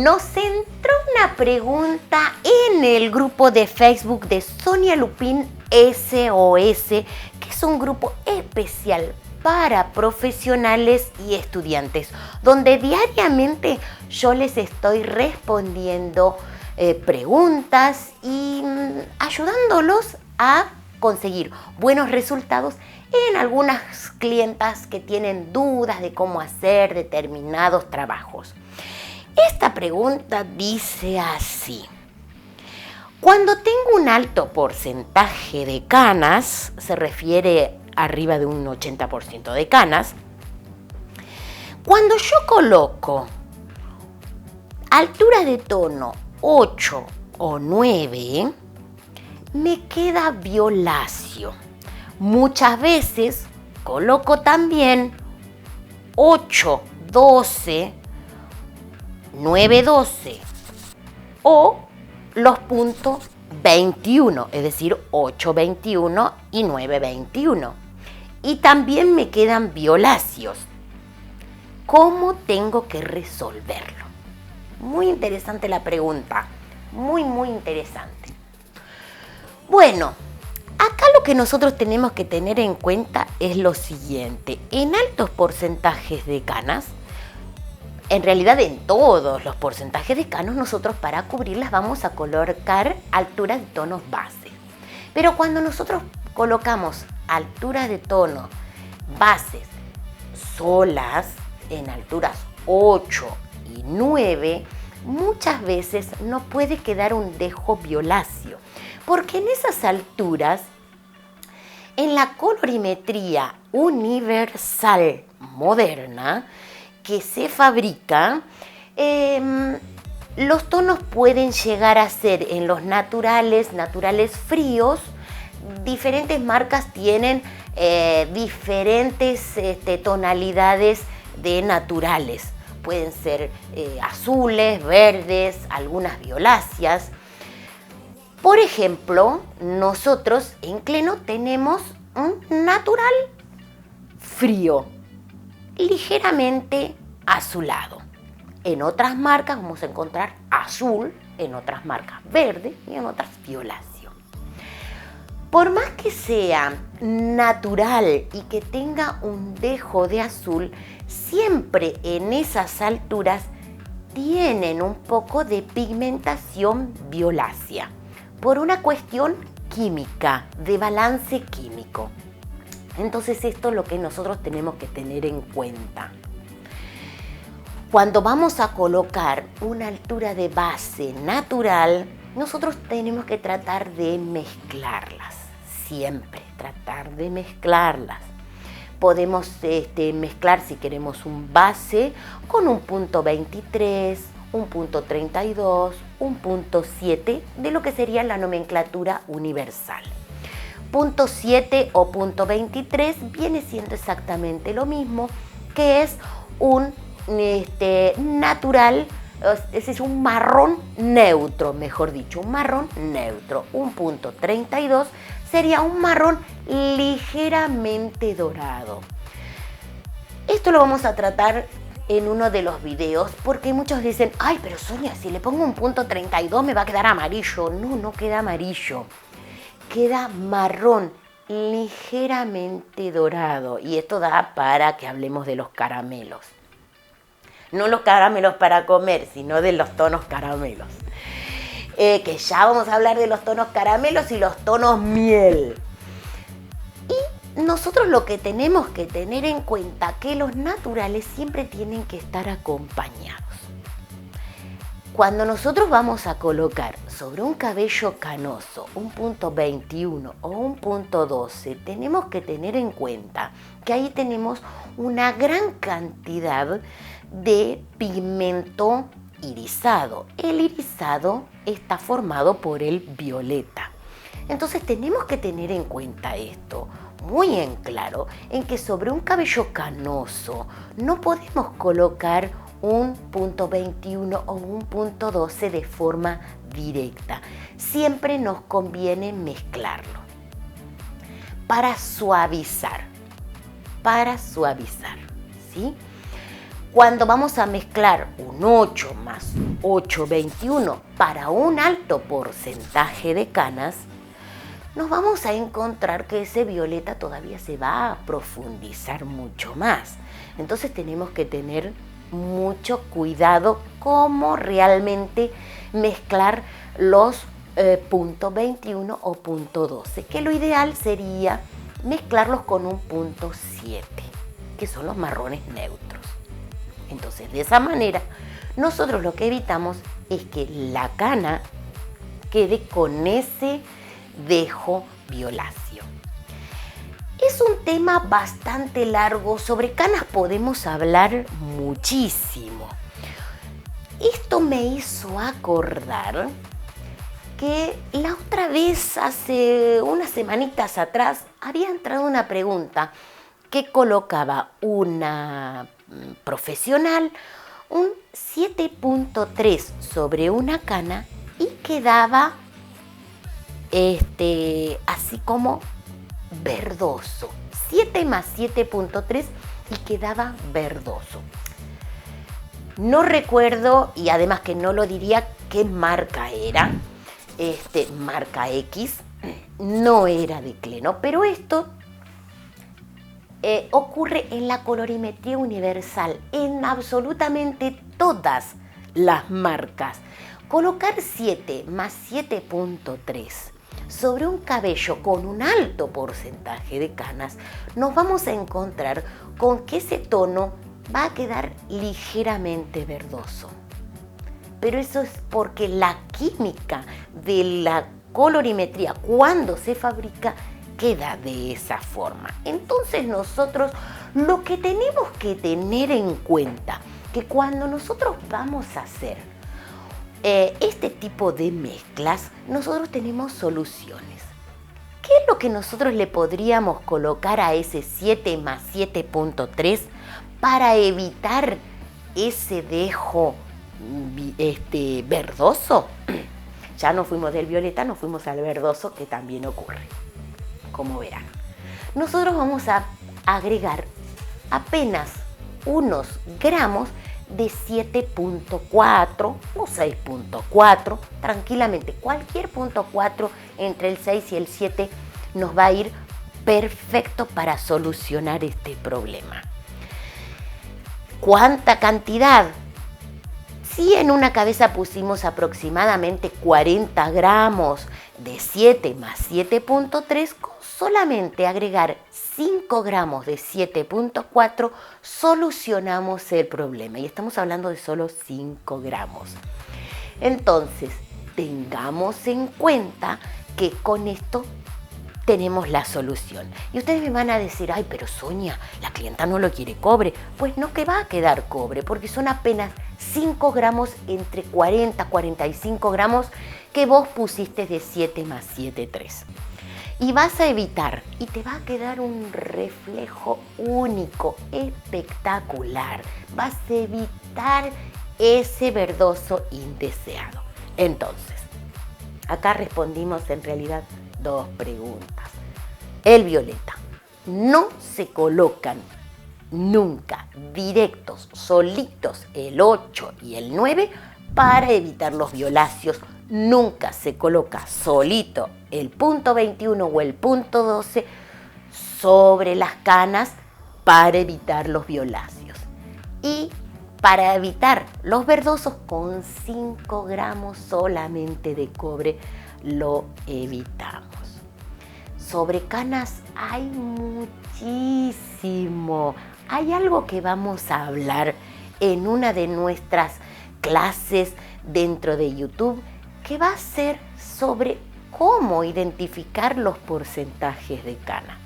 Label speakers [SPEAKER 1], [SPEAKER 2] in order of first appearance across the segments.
[SPEAKER 1] nos entró una pregunta en el grupo de Facebook de Sonia Lupín SOS, que es un grupo especial para profesionales y estudiantes, donde diariamente yo les estoy respondiendo preguntas y ayudándolos a conseguir buenos resultados en algunas clientas que tienen dudas de cómo hacer determinados trabajos. Esta pregunta dice así: cuando tengo un alto porcentaje de canas, se refiere arriba de un 80% de canas, cuando yo coloco altura de tono 8 o 9, me queda violáceo. Muchas veces coloco también 8, 12, 9, 12 o los puntos 21, es decir, 8, 21 y 9, 21. Y también me quedan violáceos. ¿Cómo tengo que resolverlo? Muy interesante la pregunta, muy interesante. Bueno, acá lo que nosotros tenemos que tener en cuenta es lo siguiente: en altos porcentajes de canas, en realidad en todos los porcentajes de canas, nosotros para cubrirlas vamos a colocar alturas de tonos base. Pero cuando nosotros colocamos alturas de tono bases solas, en alturas 8 y 9, muchas veces no puede quedar un dejo violáceo, porque en esas alturas, en la colorimetría universal moderna que se fabrica, los tonos pueden llegar a ser en los naturales fríos. Diferentes marcas tienen diferentes tonalidades de naturales. Pueden ser azules, verdes, algunas violáceas. Por ejemplo, nosotros en Cleno tenemos un natural frío, ligeramente azulado. En otras marcas vamos a encontrar azul, en otras marcas verde y en otras violáceo. Por más que sea natural y que tenga un dejo de azul, siempre en esas alturas tienen un poco de pigmentación violácea, por una cuestión química, de balance químico. Entonces esto es lo que nosotros tenemos que tener en cuenta. Cuando vamos a colocar una altura de base natural, nosotros tenemos que tratar de mezclarlas, siempre tratar de mezclarlas. Podemos mezclar, si queremos, un base con un punto 23, un punto 32, un punto 7 de lo que sería la nomenclatura universal. Punto 7 o punto 23 viene siendo exactamente lo mismo, que es un natural, es un marrón neutro, mejor dicho, un marrón neutro. Un punto 32 sería un marrón ligeramente dorado. Esto lo vamos a tratar en uno de los videos, porque muchos dicen: ay, pero Sonia, si le pongo un punto 32 me va a quedar amarillo. No, no queda amarillo, queda marrón ligeramente dorado, y esto da para que hablemos de los caramelos. No los caramelos para comer, sino de los tonos caramelos. Que ya vamos a hablar de los tonos caramelos y los tonos miel. Y nosotros lo que tenemos que tener en cuenta que los naturales siempre tienen que estar acompañados. Cuando nosotros vamos a colocar sobre un cabello canoso un punto 21 o un punto 12, tenemos que tener en cuenta que ahí tenemos una gran cantidad de pigmento irisado. El irisado está formado por el violeta. Entonces tenemos que tener en cuenta esto muy en claro, en que sobre un cabello canoso no podemos colocar un punto 21 o un punto 12 de forma directa. Siempre nos conviene mezclarlo para suavizar, ¿sí? Cuando vamos a mezclar un 8 más 8,21 para un alto porcentaje de canas, nos vamos a encontrar que ese violeta todavía se va a profundizar mucho más. Entonces tenemos que tener mucho cuidado cómo realmente mezclar los punto 21 o punto 12, que lo ideal sería mezclarlos con un punto 7, que son los marrones neutros. Entonces, de esa manera, nosotros lo que evitamos es que la cana quede con ese dejo violáceo. Es un tema bastante largo, sobre canas podemos hablar muchísimo. Esto me hizo acordar que la otra vez, hace unas semanitas atrás, había entrado una pregunta que colocaba una profesional un 7,3 sobre una cana y quedaba así como verdoso. 7 más 7,3 y quedaba verdoso. No recuerdo, y además que no lo diría, qué marca era. Marca X, no era de Cleno, pero esto ocurre en la colorimetría universal, en absolutamente todas las marcas. Colocar 7 más 7,3 sobre un cabello con un alto porcentaje de canas, nos vamos a encontrar con que ese tono va a quedar ligeramente verdoso. Pero eso es porque la química de la colorimetría cuando se fabrica queda de esa forma. Entonces nosotros lo que tenemos que tener en cuenta, que cuando nosotros vamos a hacer este tipo de mezclas, nosotros tenemos soluciones. ¿Qué es lo que nosotros le podríamos colocar a ese 7 más 7,3 para evitar ese dejo verdoso? Ya nos fuimos del violeta, nos fuimos al verdoso, que también ocurre, como verán. Nosotros vamos a agregar apenas unos gramos de 7,4 o 6,4, tranquilamente, cualquier punto 4 entre el 6 y el 7 nos va a ir perfecto para solucionar este problema. ¿Cuánta cantidad? Si en una cabeza pusimos aproximadamente 40 gramos de 7 más 7,3, con solamente agregar 5 gramos de 7,4 solucionamos el problema. Y estamos hablando de solo 5 gramos. Entonces, tengamos en cuenta que con esto tenemos la solución. Y ustedes me van a decir, ay, pero Sonia, la clienta no lo quiere cobre. Pues no, que va a quedar cobre, porque son apenas 5 gramos entre 40 y 45 gramos que vos pusiste de 7 más 7,3. Y vas a evitar, y te va a quedar un reflejo único, espectacular. Vas a evitar ese verdoso indeseado. Entonces, acá respondimos en realidad 2 preguntas. El violeta, no se colocan nunca directos, solitos, el 8 y el 9 para evitar los violáceos. Nunca se coloca solito el punto 21 o el punto 12 sobre las canas para evitar los violáceos. Y para evitar los verdosos, con 5 gramos solamente de cobre lo evitamos. Sobre canas hay muchísimo. Hay algo que vamos a hablar en una de nuestras clases dentro de YouTube, que va a ser sobre cómo identificar los porcentajes de cana.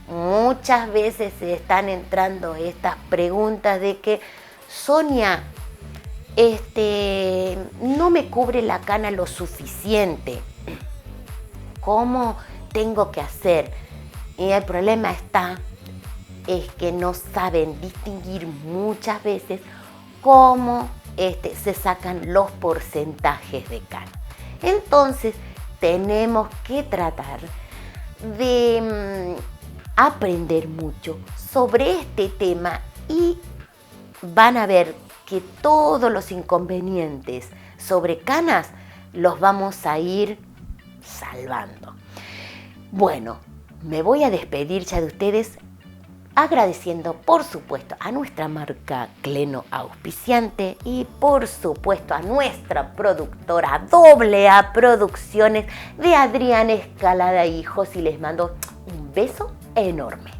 [SPEAKER 1] Muchas veces se están entrando estas preguntas de que, Sonia, no me cubre la cana lo suficiente. ¿Cómo tengo que hacer? Y el problema es que no saben distinguir muchas veces cómo se sacan los porcentajes de cana. Entonces tenemos que tratar de aprender mucho sobre este tema y van a ver que todos los inconvenientes sobre canas los vamos a ir salvando. Bueno, me voy a despedir ya de ustedes agradeciendo por supuesto a nuestra marca Cleno auspiciante y por supuesto a nuestra productora AA Producciones de Adrián Escalada Hijos, y les mando un beso enorme.